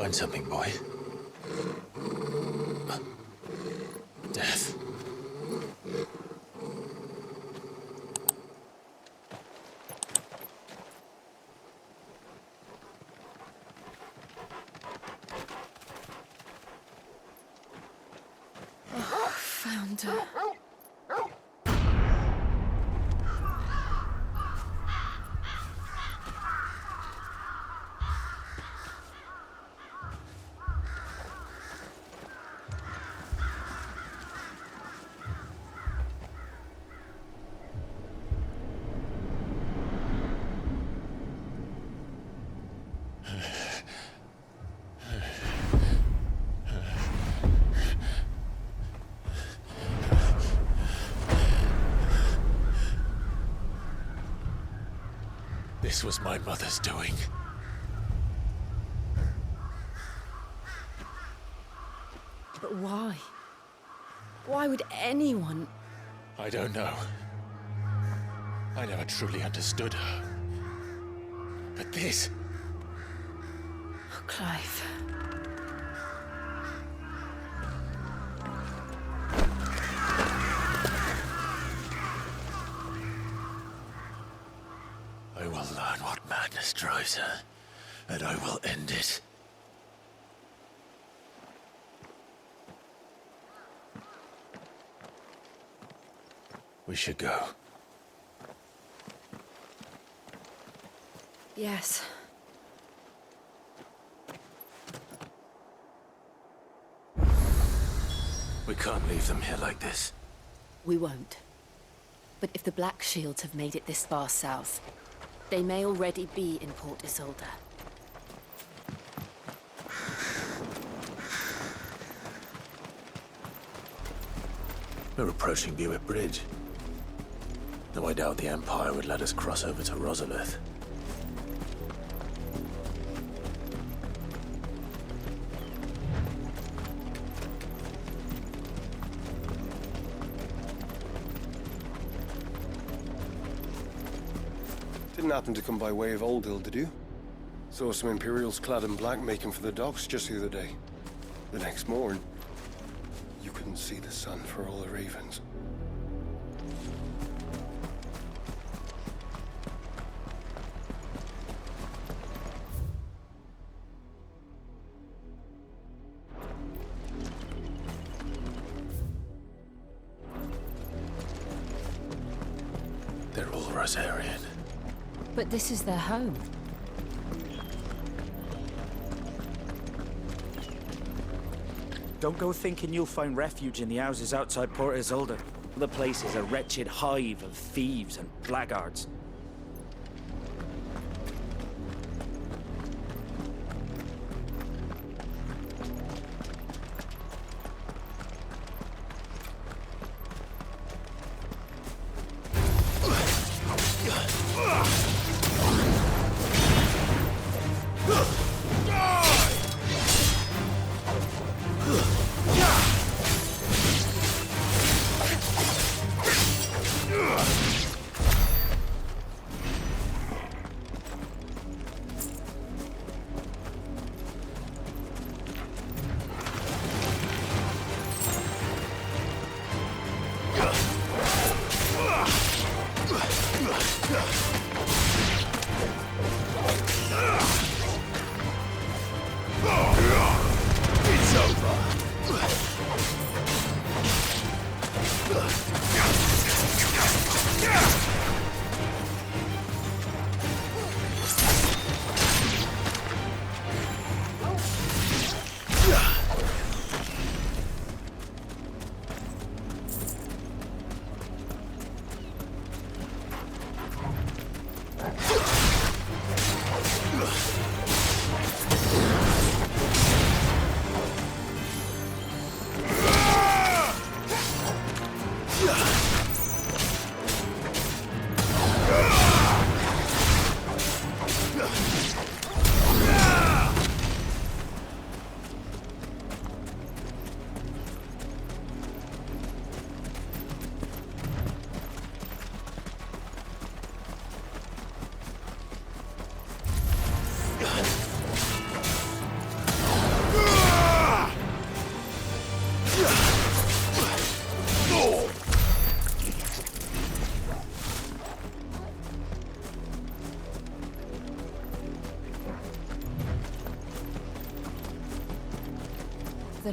find something, boy. Death. Found her. This was my mother's doing. But why? Why would anyone... I don't know. I never truly understood her. But this... Oh, Clive. I will learn what madness drives her, and I will end it. We should go. Yes. We can't leave them here like this. We won't. But if the Black Shields have made it this far south, they may already be in Port Isolde. We're approaching Buick Bridge. Though I doubt the Empire would let us cross over to Rosalith. Didn't happen to come by way of Old Hill, did you? Saw some Imperials clad in black making for the docks just the other day. The next morn, you couldn't see the sun for all the ravens. They're all Rosarian. But this is their home. Don't go thinking you'll find refuge in the houses outside Port Isolde. The place is a wretched hive of thieves and blackguards.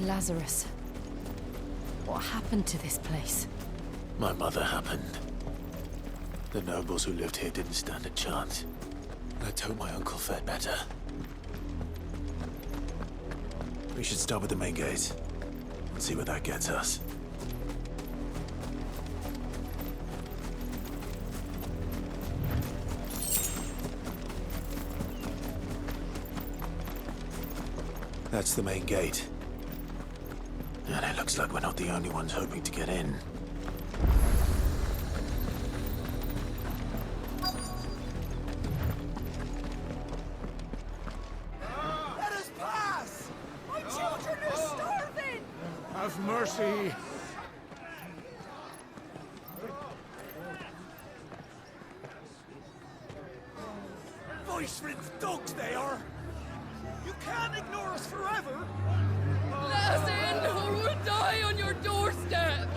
Lazarus. What happened to this place? My mother happened. The nobles who lived here didn't stand a chance. Let's hope my uncle fared better. We should start with the main gate and see where that gets us. That's the main gate. And it looks like we're not the only ones hoping to get in. Let us pass! My children are starving! Have mercy. Voice-ridden dogs they are! You can't ignore us forever! Let us in, or we'll die on your doorstep!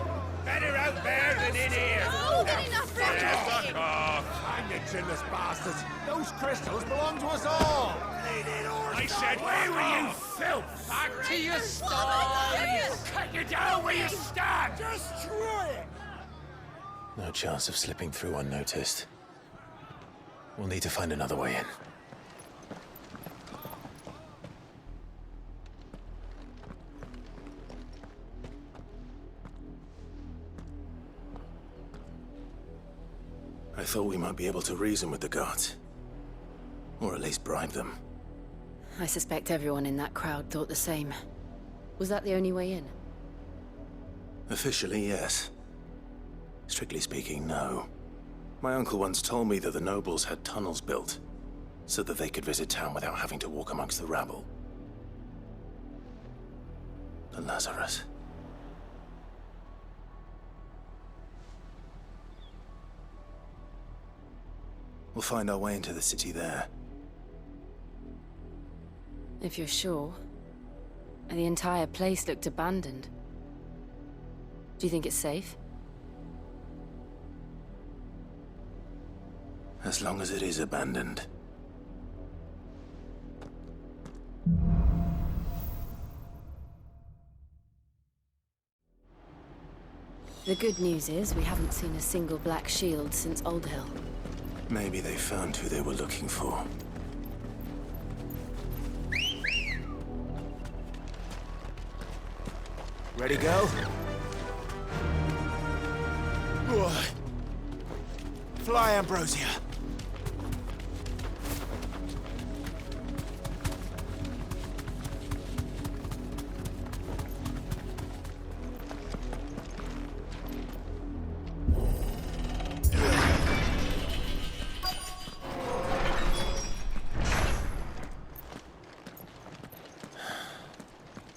Better out there than in here. More than enough for Fuck off! Hang the chinless bastards. Those crystals belong to us all. I said, where were you, filth? Back to your sties. Cut you down where you stand. Destroy it! No chance of slipping through unnoticed. We'll need to find another way in. I thought we might be able to reason with the guards. Or at least bribe them. I suspect everyone in that crowd thought the same. Was that the only way in? Officially, yes. Strictly speaking, no. My uncle once told me that the nobles had tunnels built, so that they could visit town without having to walk amongst the rabble. The Lazarus. We'll find our way into the city there. If you're sure. The entire place looked abandoned. Do you think it's safe? As long as it is abandoned. The good news is we haven't seen a single black shield since Old Hill. Maybe they found who they were looking for. Ready, go? Fly, Ambrosia.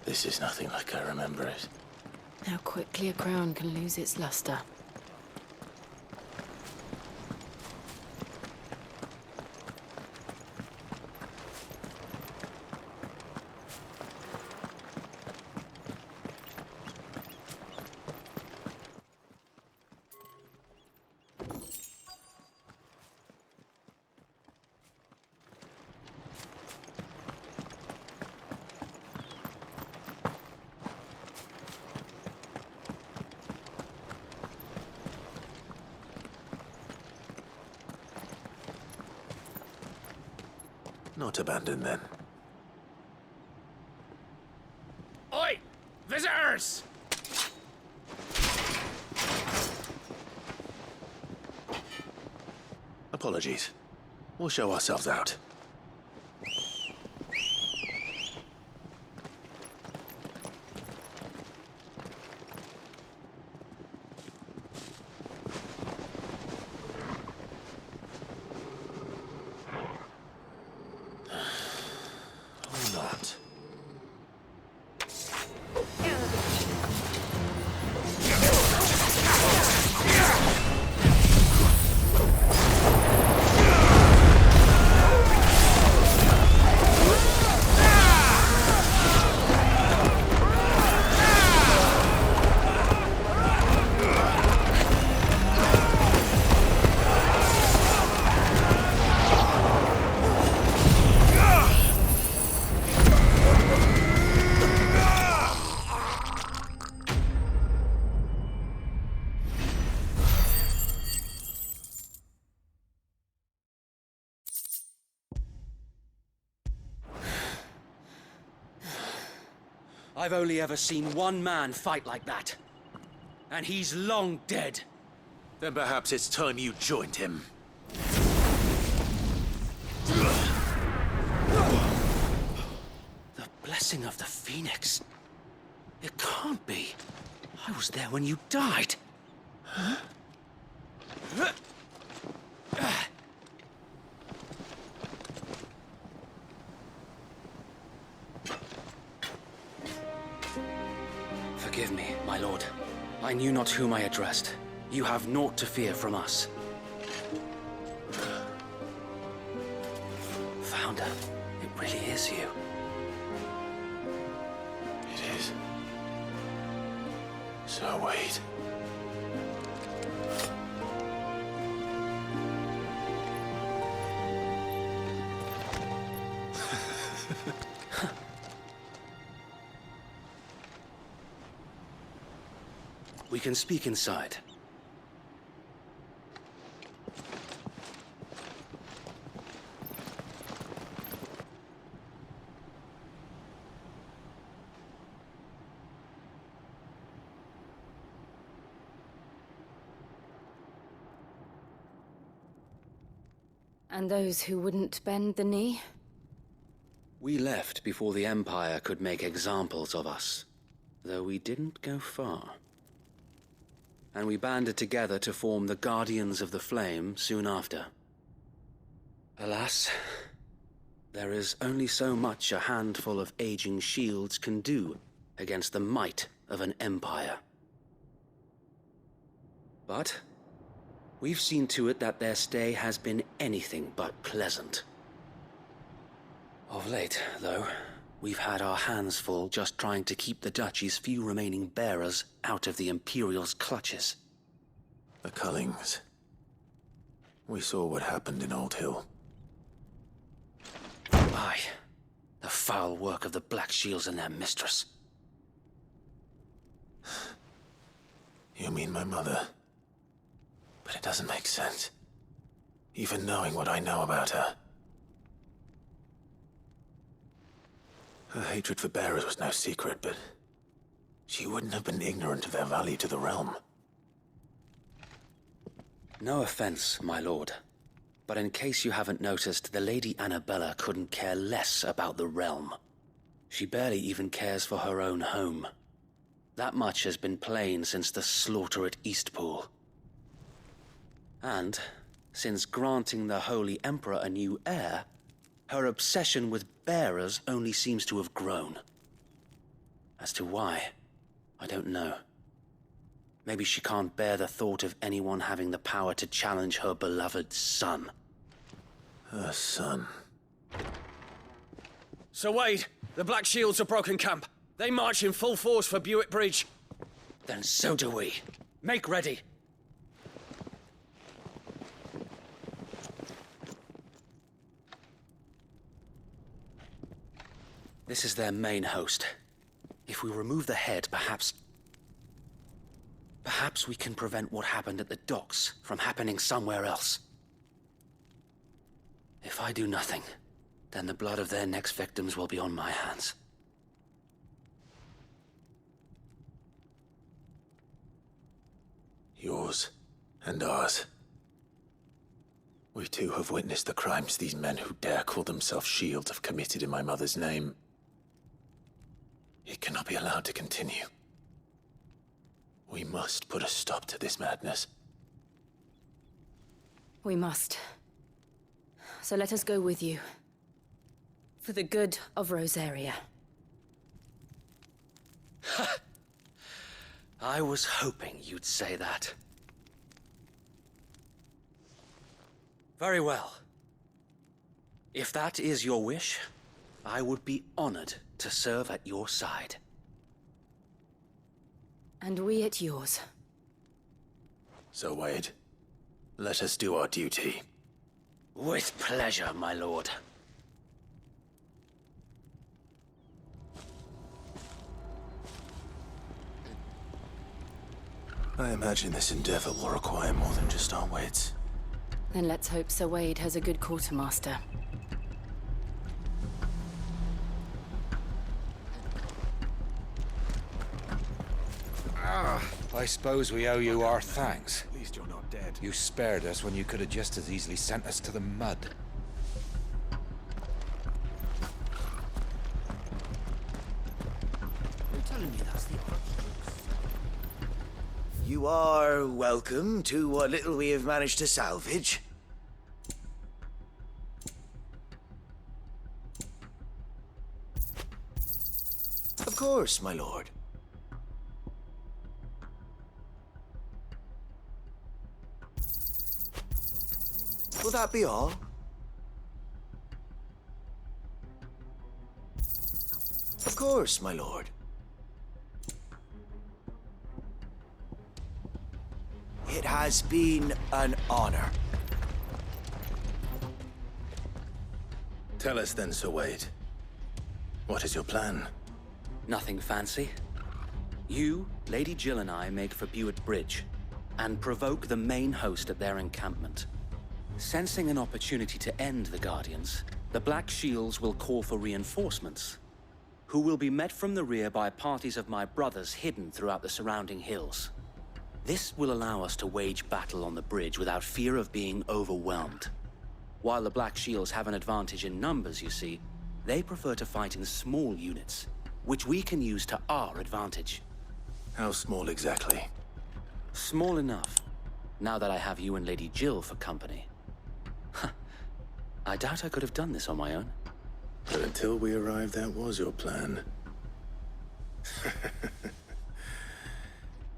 This is nothing like I remember it. How quickly a crown can lose its luster. Not abandoned, then. Oi! Visitors! Apologies. We'll show ourselves out. Or not. I've only ever seen one man fight like that. And he's long dead. Then perhaps it's time you joined him. The blessing of the Phoenix. It can't be. I was there when you died. Huh? Forgive me, my lord. I knew not whom I addressed. You have naught to fear from us. Founder, it really is you. It is. So wait. We can speak inside. And those who wouldn't bend the knee? We left before the Empire could make examples of us, though we didn't go far. And we banded together to form the Guardians of the Flame soon after. Alas, there is only so much a handful of aging shields can do against the might of an empire. But we've seen to it that their stay has been anything but pleasant. Of late, though, we've had our hands full just trying to keep the Duchy's few remaining bearers out of the Imperial's clutches. The Cullings. We saw what happened in Old Hill. Aye. The foul work of the Black Shields and their mistress. You mean my mother? But it doesn't make sense. Even knowing what I know about her. Her hatred for bearers was no secret, but she wouldn't have been ignorant of their value to the realm. No offense, my lord. But in case you haven't noticed, the Lady Annabella couldn't care less about the realm. She barely even cares for her own home. That much has been plain since the slaughter at Eastpool. And, since granting the Holy Emperor a new heir, her obsession with bearers only seems to have grown. As to why, I don't know. Maybe she can't bear the thought of anyone having the power to challenge her beloved son. Her son. Sir Wade, the Black Shields have broken camp. They march in full force for Buick Bridge. Then so do we. Make ready. This is their main host. If we remove the head, perhaps we can prevent what happened at the docks from happening somewhere else. If I do nothing, then the blood of their next victims will be on my hands. Yours and ours. We too have witnessed the crimes these men who dare call themselves shields have committed in my mother's name. It cannot be allowed to continue. We must put a stop to this madness. We must. So let us go with you. For the good of Rosaria. I was hoping you'd say that. Very well. If that is your wish, I would be honored to serve at your side. And we at yours. So, Wade, let us do our duty. With pleasure, my lord. I imagine this endeavor will require more than just our wits. Then let's hope Sir Wade has a good quartermaster. I suppose we owe you our thanks. At least you're not dead. You spared us when you could have just as easily sent us to the mud. You're telling me that's the Archduke's? You are welcome to what little we have managed to salvage. Of course, my lord. Will that be all? Of course, my lord. It has been an honor. Tell us then, Sir Wade. What is your plan? Nothing fancy. You, Lady Jill and I make for Buett Bridge and provoke the main host at their encampment. Sensing an opportunity to end the Guardians, the Black Shields will call for reinforcements, who will be met from the rear by parties of my brothers hidden throughout the surrounding hills. This will allow us to wage battle on the bridge without fear of being overwhelmed. While the Black Shields have an advantage in numbers, you see, they prefer to fight in small units, which we can use to our advantage. How small exactly? Small enough, now that I have you and Lady Jill for company. I doubt I could have done this on my own. But until we arrived, that was your plan.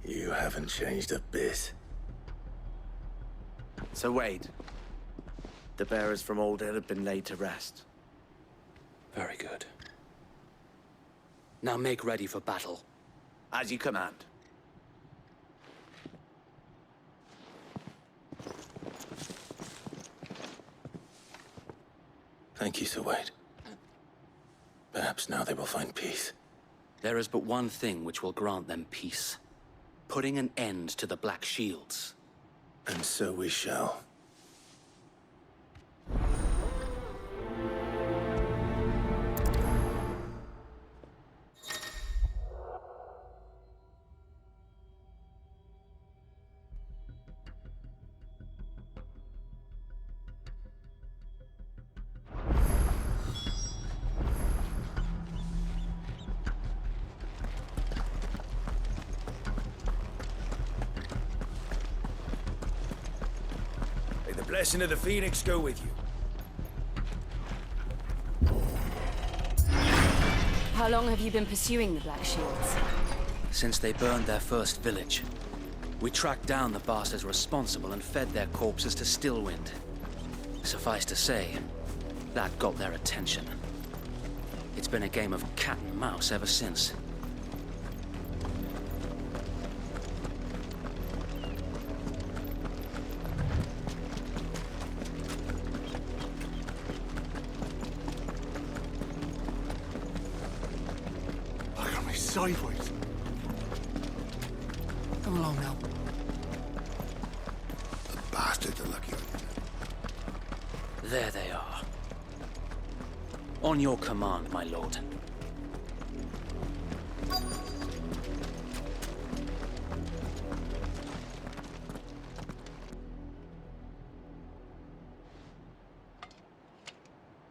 You haven't changed a bit. So Wade, the bearers from Old Hill have been laid to rest. Very good. Now make ready for battle. As you command. Thank you, Sir Wade. Perhaps now they will find peace. There is but one thing which will grant them peace. Putting an end to the Black Shields. And so we shall. May the blessing of the Phoenix go with you. How long have you been pursuing the Black Shields? Since they burned their first village. We tracked down the bastards responsible and fed their corpses to Stillwind. Suffice to say, that got their attention. It's been a game of cat and mouse ever since. Look at me sideways. Come along now. The bastards are lucky on you. There they are. On your command, my lord.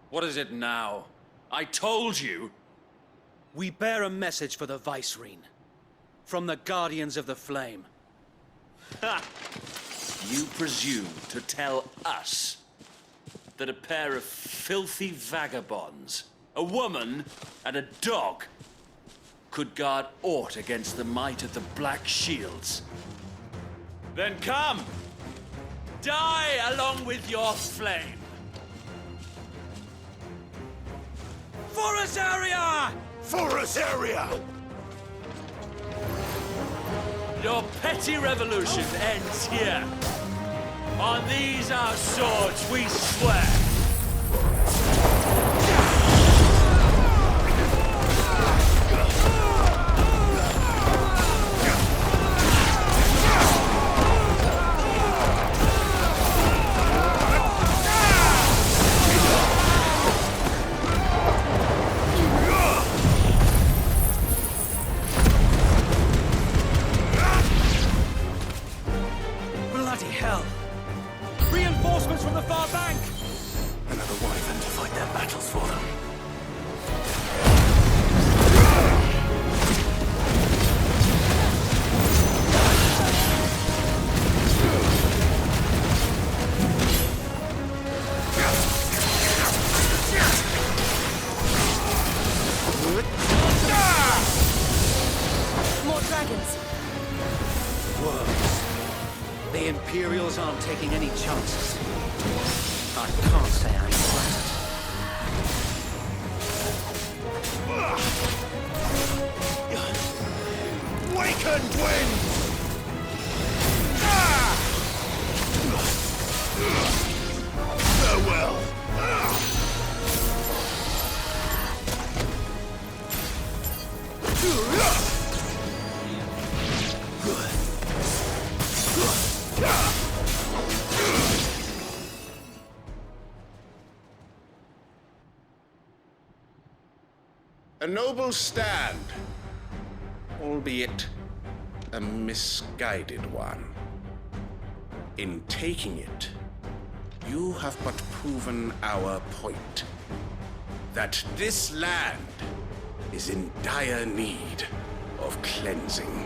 What is it now? I told you! We bear a message for the Vicereine. From the Guardians of the Flame. Ha! You presume to tell us that a pair of filthy vagabonds, a woman and a dog, could guard aught against the might of the Black Shields? Then come! Die along with your flame! For Azaria! For us area! Your petty revolution ends here. On these our swords we swear. hell! Reinforcements from the far bank! Another wyvern to fight their battles for them. More dragons. Worms. The Imperials aren't taking any chances. I can't say I'm flattered. Wakened wind! Farewell! A noble stand, albeit a misguided one. In taking it, you have but proven our point. That this land is in dire need of cleansing.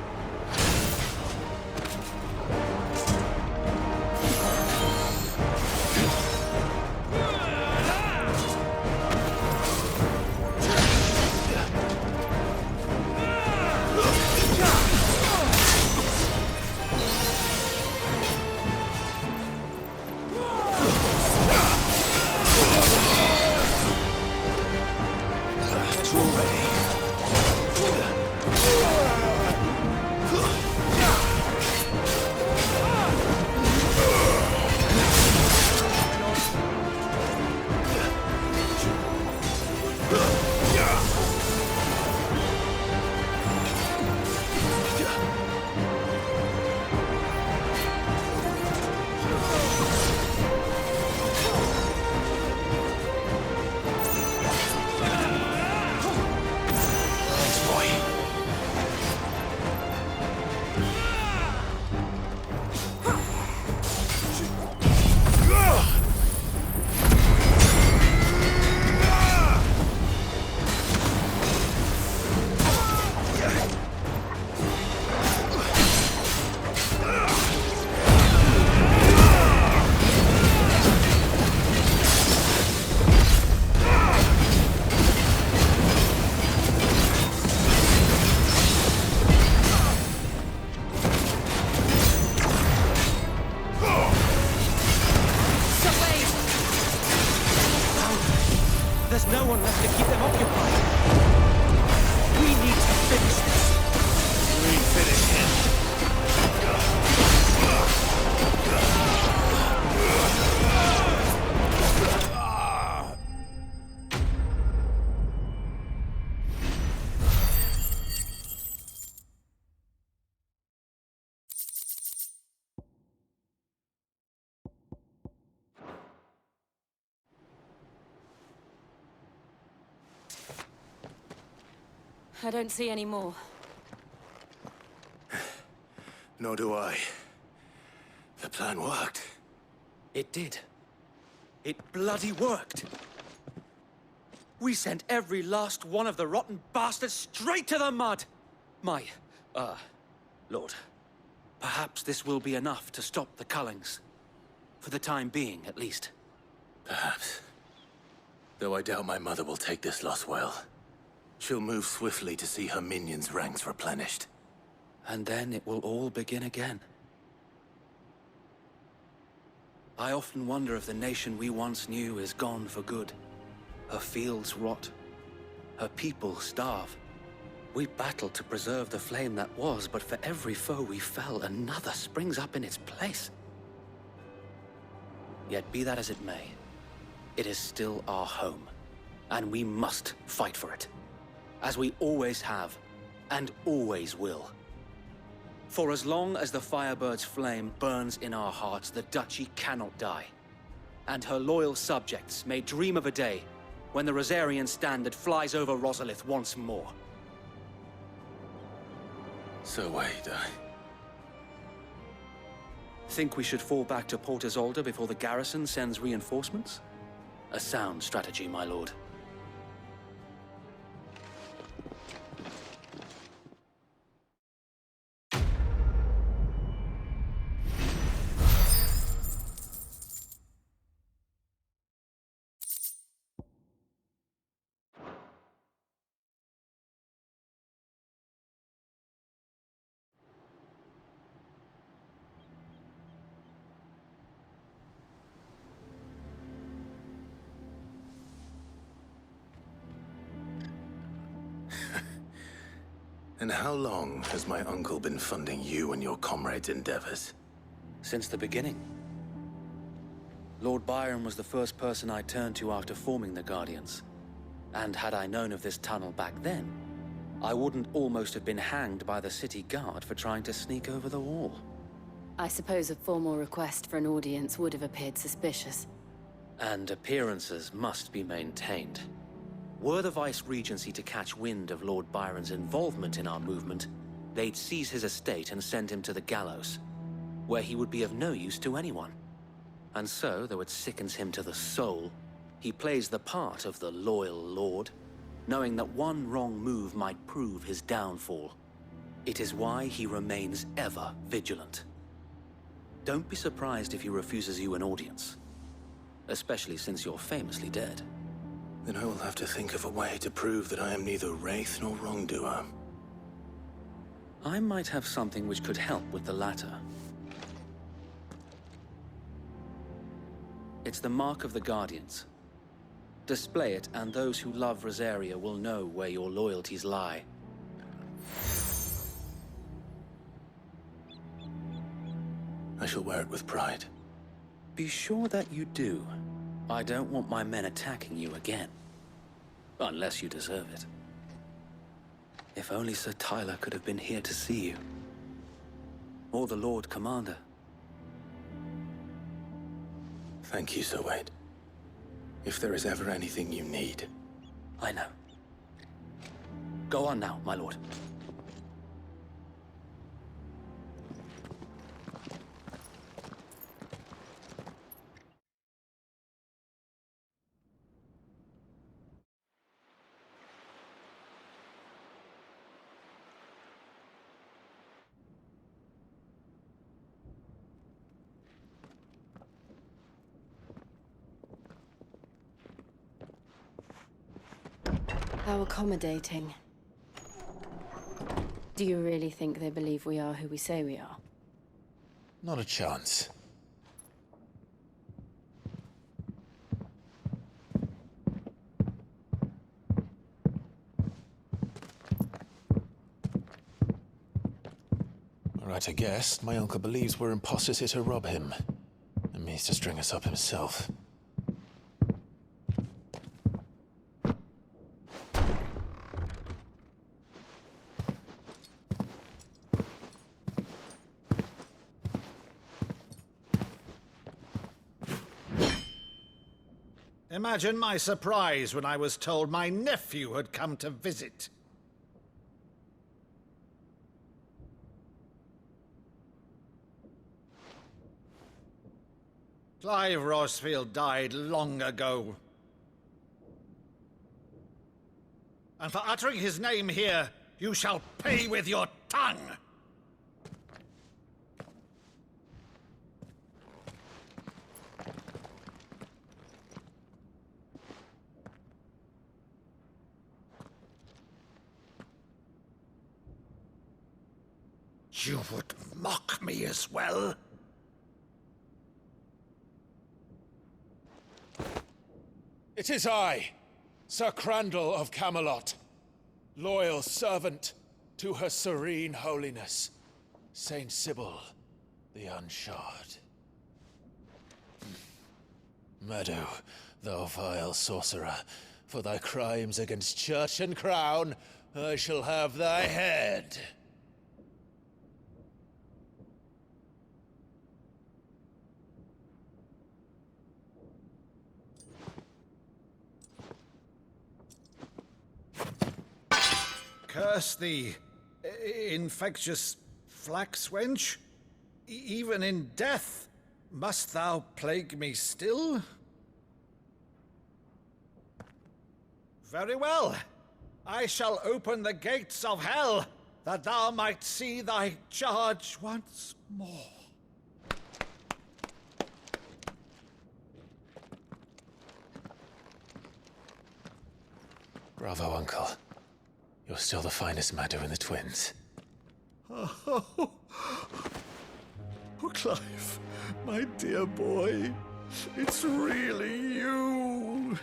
There's no one left to keep them occupied. We need to finish this. We finish it. I don't see any more. Nor do I. The plan worked. It did. It bloody worked. We sent every last one of the rotten bastards straight to the mud! My, Lord, perhaps this will be enough to stop the Cullings. For the time being, at least. Perhaps. Though I doubt my mother will take this loss well. She'll move swiftly to see her minions' ranks replenished. And then it will all begin again. I often wonder if the nation we once knew is gone for good. Her fields rot. Her people starve. We battled to preserve the flame that was, but for every foe we fell, another springs up in its place. Yet be that as it may, it is still our home, and we must fight for it. As we always have, and always will. For as long as the Firebird's flame burns in our hearts, the Duchy cannot die. And her loyal subjects may dream of a day when the Rosarian standard flies over Rosalith once more. So wait, Think we should fall back to Port Isolde before the garrison sends reinforcements? A sound strategy, my lord. And how long has my uncle been funding you and your comrades' endeavors? Since the beginning. Lord Byron was the first person I turned to after forming the Guardians. And had I known of this tunnel back then, I wouldn't almost have been hanged by the city guard for trying to sneak over the wall. I suppose a formal request for an audience would have appeared suspicious. And appearances must be maintained. Were the Vice-Regency to catch wind of Lord Byron's involvement in our movement, they'd seize his estate and send him to the gallows, where he would be of no use to anyone. And so, though it sickens him to the soul, he plays the part of the loyal lord, knowing that one wrong move might prove his downfall. It is why he remains ever vigilant. Don't be surprised if he refuses you an audience, especially since you're famously dead. Then I will have to think of a way to prove that I am neither wraith nor wrongdoer. I might have something which could help with the latter. It's the mark of the Guardians. Display it, and those who love Rosaria will know where your loyalties lie. I shall wear it with pride. Be sure that you do. I don't want my men attacking you again. Unless you deserve it. If only Sir Tyler could have been here to see you. Or the Lord Commander. Thank you, Sir Wade. If there is ever anything you need. I know. Go on now, my lord. How accommodating. Do you really think they believe we are who we say we are? Not a chance. Right, I guess. My uncle believes we're imposters here to rob him. And means to string us up himself. Imagine my surprise when I was told my nephew had come to visit. Clive Rosfield died long ago. And for uttering his name here, you shall pay with your tongue! You would mock me as well? It is I, Sir Crandall of Camelot, loyal servant to Her Serene Holiness, Saint Sybil the Unshod. Meadow, thou vile sorcerer, for thy crimes against church and crown, I shall have thy head. Curse thee, infectious flax wench. Even in death, must thou plague me still? Very well. I shall open the gates of hell, that thou might see thy charge once more. Bravo, Uncle. You're still the finest Maddo in the twins. Oh, Clive, my dear boy, it's really you.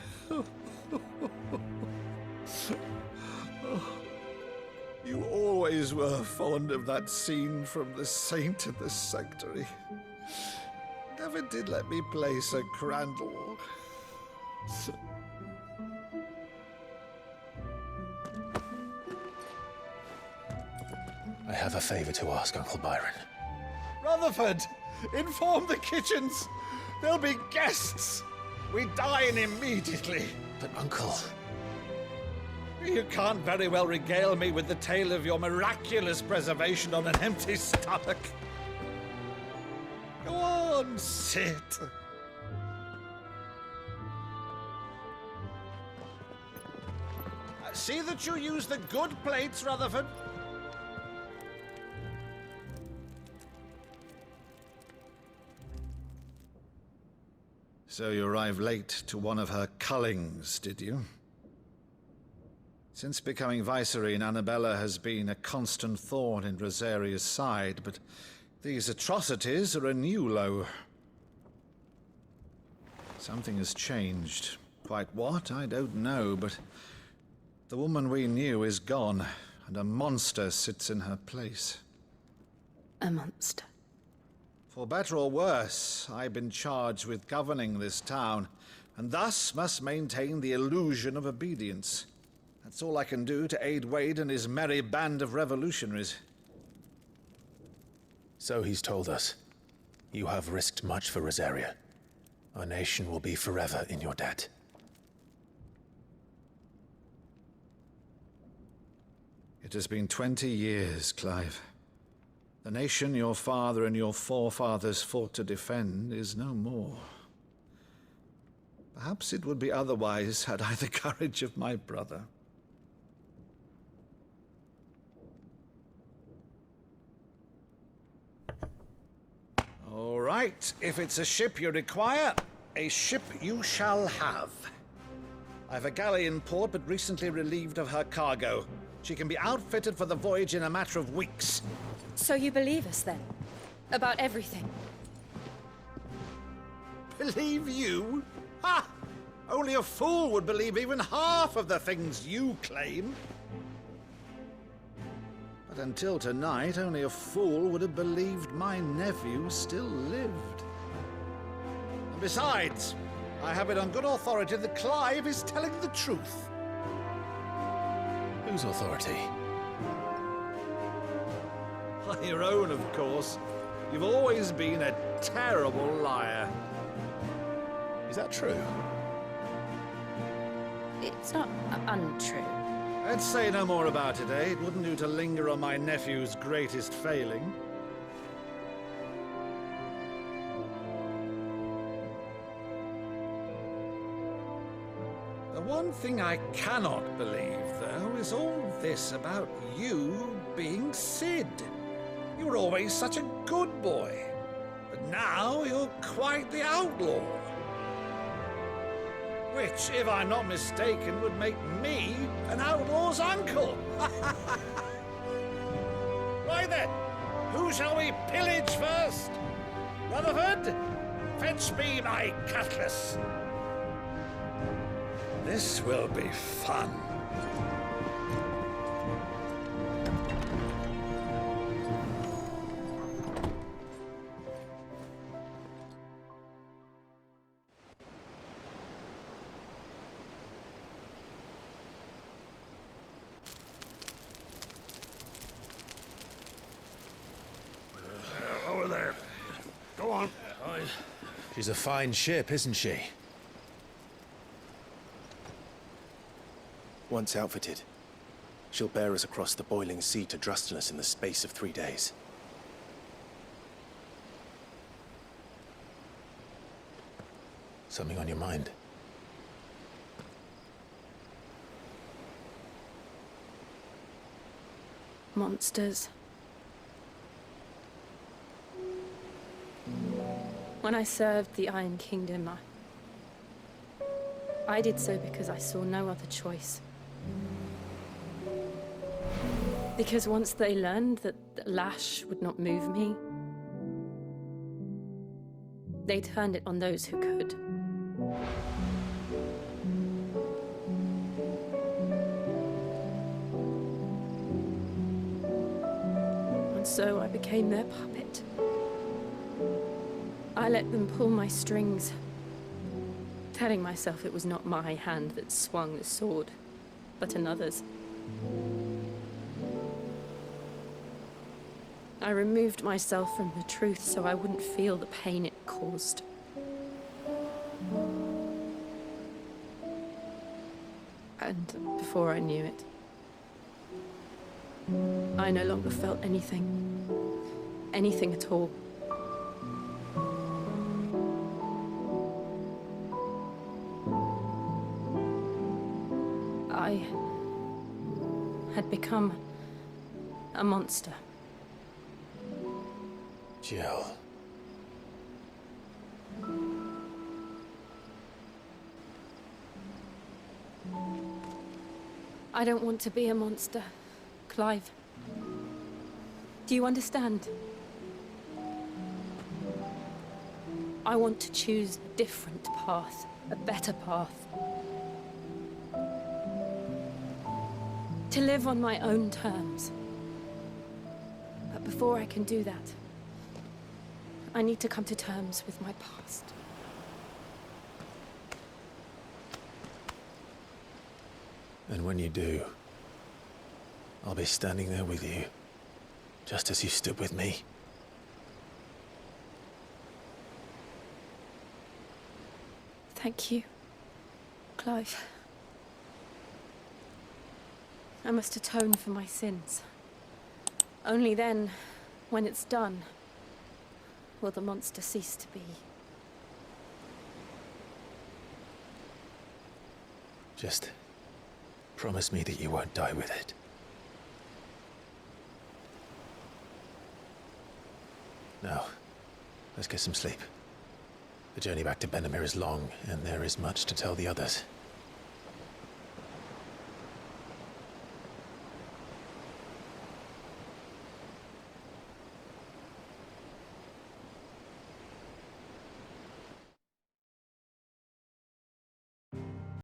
You always were fond of that scene from The Saint in the Sanctuary. Never did let me play Sir Crandall. I have a favor to ask, Uncle Byron. Rutherford, inform the kitchens. There'll be guests. We dine immediately. But, Uncle... You can't very well regale me with the tale of your miraculous preservation on an empty stomach. Go on, sit. See that you use the good plates, Rutherford. So you arrived late to one of her cullings, did you? Since becoming Vicereine, Annabella has been a constant thorn in Rosaria's side, but these atrocities are a new low. Something has changed. Quite what, I don't know, but the woman we knew is gone, and a monster sits in her place. A monster? For better or worse, I've been charged with governing this town, and thus must maintain the illusion of obedience. That's all I can do to aid Wade and his merry band of revolutionaries. So he's told us. You have risked much for Rosaria. Our nation will be forever in your debt. It has been 20 years, Clive. The nation your father and your forefathers fought to defend is no more. Perhaps it would be otherwise had I the courage of my brother. All right, if it's a ship you require, a ship you shall have. I've a galley in port, but recently relieved of her cargo. She can be outfitted for the voyage in a matter of weeks. So you believe us, then? About everything? Believe you? Ha! Only a fool would believe even half of the things you claim. But until tonight, only a fool would have believed my nephew still lived. And besides, I have it on good authority that Clive is telling the truth. Whose authority? Your own, of course. You've always been a terrible liar. Is that true? It's not untrue. Let's say no more about it, eh? It wouldn't do to linger on my nephew's greatest failing. The one thing I cannot believe, though, is all this about you being Sid. You were always such a good boy, but now you're quite the outlaw. Which, if I'm not mistaken, would make me an outlaw's uncle. Right then, who shall we pillage first? Rutherford, fetch me my cutlass. This will be fun. Over there. Go on. She's a fine ship, isn't she? Once outfitted, she'll bear us across the boiling sea to Drustinus in the space of 3 days. Something on your mind? Monsters. When I served the Iron Kingdom, I did so because I saw no other choice. Because once they learned that the lash would not move me, they turned it on those who could. And so I became their puppet. I let them pull my strings, telling myself it was not my hand that swung the sword, but another's. I removed myself from the truth so I wouldn't feel the pain it caused. And before I knew it, I no longer felt anything. Anything at all. I had become a monster. Jill. I don't want to be a monster, Clive. Do you understand? I want to choose a different path, a better path. To live on my own terms. But before I can do that, I need to come to terms with my past. And when you do, I'll be standing there with you, just as you stood with me. Thank you, Clive. I must atone for my sins. Only then, when it's done, will the monster cease to be. Just promise me that you won't die with it. Now, let's get some sleep. The journey back to Benamir is long, and there is much to tell the others.